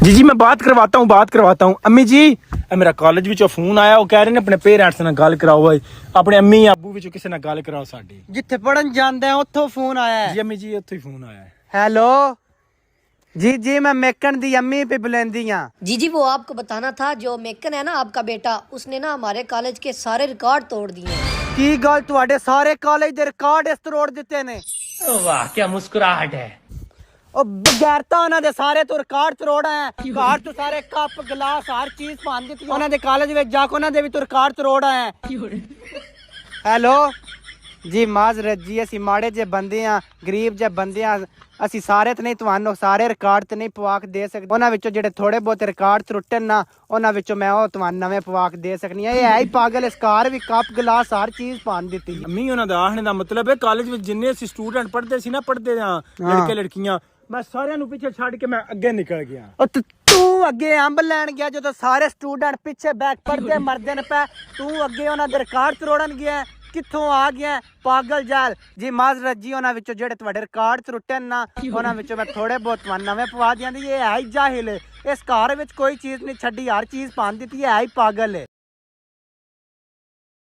जी मैं बात करवाता हूँ अम्मी जी मेरा कॉलेज विचों फोन आया वो कह रहे ने अपने पेरेंट्स नाल गल कराओ भाई अपने अम्मी अब्बू विचों किसी नाल गल कराओ साडी जिथे पढ़न जांदा है उत्थों फोन आया है। जी अम्मी जी उत्थों ही फोन आया है। हेलो जी मैं मेकन दी अम्मी पे बुलंदी हां। जी वो आपको बताना था, जो मेकन है ना आपका बेटा, उसने ना हमारे कॉलेज के सारे रिकॉर्ड तोड़ दिए हैं। की गल तुहाडे सारे कॉलेज दे रिकॉर्ड इस तरोड़ दिते ने? वाह क्या मुस्कुराहट है। ओ बगैरता उन्हां दे सारे तो रिकॉर्ड तरोड़ आए घर तो सारे कप गिलास हर चीज पान दित्ती उन्हां दे कॉलेज विच जाके उन्हां दे भी तो रिकॉर्ड तरोड़ आए। हेलो जी माजरत जी असी माड़े जे बंदे आ गरीब जे बंदे आ ਅਸੀਂ ਸਾਰੇ ਤੇ ਨਹੀਂ ਤੁਹਾਨੂੰ ਸਾਰੇ ਰਿਕਾਰਡ ਤੇ ਨਹੀਂ ਪਵਾ ਕੇ ਦੇ ਸਕਦੇ ਉਹਨਾਂ ਵਿੱਚੋਂ ਜਿਹੜੇ ਥੋੜੇ ਬਹੁਤ ਰਿਕਾਰਡ ਤਰੁੱਟਣ ਨਾ ਉਹਨਾਂ ਵਿੱਚੋਂ ਮੈਂ ਉਹ ਤੁਹਾਨੂੰ ਨਵੇਂ ਪਵਾ ਕੇ ਦੇ ਸਕਨੀ ਆ। ਇਹ ਹੈ ਹੀ ਪਾਗਲ ਇਸ ਕਾਰ ਵੀ ਕੱਪ ਗਲਾਸ ਹਰ ਚੀਜ਼ ਪਾਣ ਦਿੱਤੀ। अम्मी उन्हां दा आखने दा मतलब है कॉलेज विच जिन्ने ਅਸੀਂ स्टूडेंट पढ़दे सी ना पढ़दे आ लड़के लड़कियां मैं ਸਾਰਿਆਂ ਨੂੰ ਪਿੱਛੇ ਛੱਡ ਕੇ ਮੈਂ ਅੱਗੇ ਨਿਕਲ ਗਿਆ। ਉਹ ਤੂੰ ਅੱਗੇ ਅੰਬ ਲੈਣ ਗਿਆ ਜਦੋਂ ਸਾਰੇ ਸਟੂਡੈਂਟ ਪਿੱਛੇ ਬੈਕ ਪੜਦੇ ਮਰਦੇ ਨੇ ਪੈ ਤੂੰ ਅੱਗੇ ਉਹਨਾਂ ਦੇ ਰਿਕਾਰਡ ਤਰੋੜਨ ਗਿਆ ਕਿੱਥੋਂ ਆ ਗਿਆ ਪਾਗਲ ਜਾਲ ਜੀ ਮਾਜ਼ਰਤ ਜੀ ਉਹਨਾਂ ਵਿੱਚੋਂ ਜਿਹੜੇ ਤੁਹਾਡੇ ਰਿਕਾਰਡ ਤਰੁੱਟਣ ਨਾ ਉਹਨਾਂ ਵਿੱਚੋਂ ਮੈਂ ਥੋੜੇ ਬਹੁਤ ਤੁਹਾਨੂੰ ਨਵੇਂ ਪਵਾ ਦਿਆਂਦੀ। ਇਹ ਹੈ ਹੀ ਜਾਹਿਲ ਇਸ ਘਰ ਵਿੱਚ ਕੋਈ ਚੀਜ਼ ਨਹੀਂ ਛੱਡੀ ਹਰ ਚੀਜ਼ ਪਾਣ ਦਿੱਤੀ ਹੈ ਹੀ ਪਾਗਲ ਹੈ।